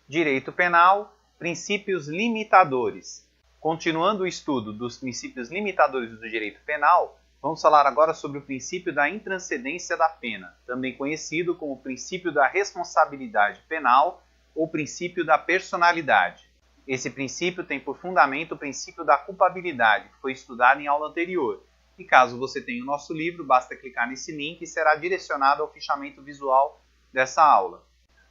Direito penal, princípios limitadores. Continuando o estudo dos princípios limitadores do direito penal, vamos falar agora sobre o princípio da intranscendência da pena, também conhecido como o princípio da responsabilidade penal ou princípio da personalidade. Esse princípio tem por fundamento o princípio da culpabilidade, que foi estudado em aula anterior. E caso você tenha o nosso livro, basta clicar nesse link e será direcionado ao fichamento visual dessa aula.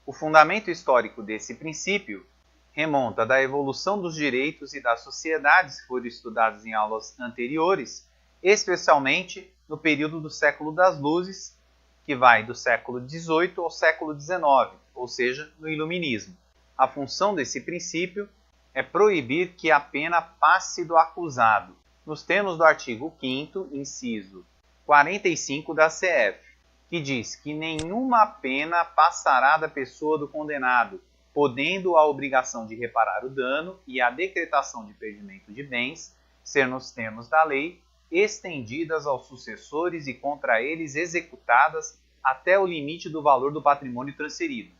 O fundamento histórico desse princípio remonta da evolução dos direitos e das sociedades que foram estudados em aulas anteriores, especialmente no período do século das luzes, que vai do século XVIII ao século XIX, ou seja, no Iluminismo. A função desse princípio é proibir que a pena passe do acusado, nos termos do artigo 5º, inciso 45 da CF, que diz que nenhuma pena passará da pessoa do condenado, podendo a obrigação de reparar o dano e a decretação de perdimento de bens ser, nos termos da lei, estendidas aos sucessores e contra eles executadas até o limite do valor do patrimônio transferido,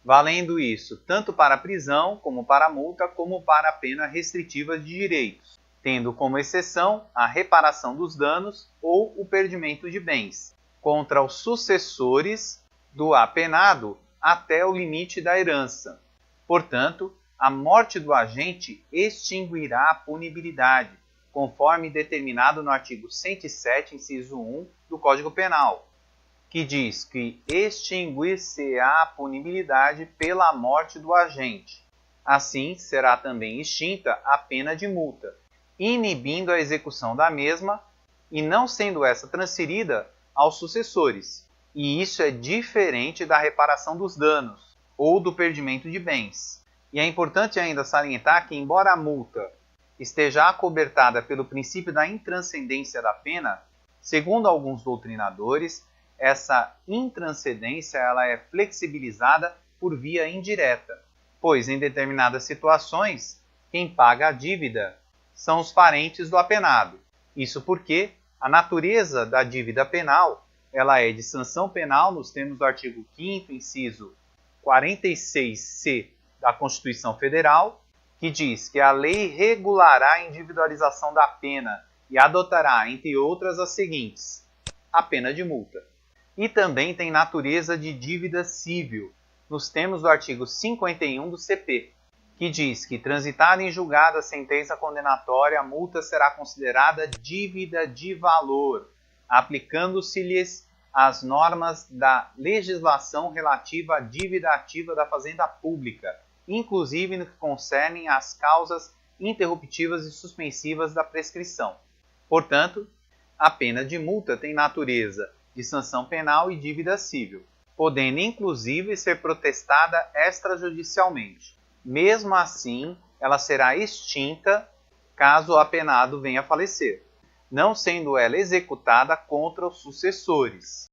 valendo isso tanto para a prisão, como para a multa, como para a pena restritiva de direitos, tendo como exceção a reparação dos danos ou o perdimento de bens, contra os sucessores do apenado até o limite da herança. Portanto, a morte do agente extinguirá a punibilidade, conforme determinado no artigo 107, inciso 1 do Código Penal, que diz que extinguir-se-á a punibilidade pela morte do agente. Assim, será também extinta a pena de multa, inibindo a execução da mesma e não sendo essa transferida aos sucessores. E isso é diferente da reparação dos danos ou do perdimento de bens. E é importante ainda salientar que, embora a multa esteja acobertada pelo princípio da intranscendência da pena, segundo alguns doutrinadores, essa intranscendência ela é flexibilizada por via indireta, pois em determinadas situações, quem paga a dívida são os parentes do apenado. Isso porque a natureza da dívida penal ela é de sanção penal nos termos do artigo 5º, inciso 46C da Constituição Federal, que diz que a lei regulará a individualização da pena e adotará, entre outras, as seguintes: a pena de multa. E também tem natureza de dívida civil, nos termos do artigo 51 do CP, que diz que, transitada em julgado a sentença condenatória, a multa será considerada dívida de valor, aplicando-se-lhes as normas da legislação relativa à dívida ativa da Fazenda Pública, inclusive no que concerne às causas interruptivas e suspensivas da prescrição. Portanto, a pena de multa tem natureza de sanção penal e dívida civil, podendo inclusive ser protestada extrajudicialmente. Mesmo assim, ela será extinta caso o apenado venha a falecer, não sendo ela executada contra os sucessores.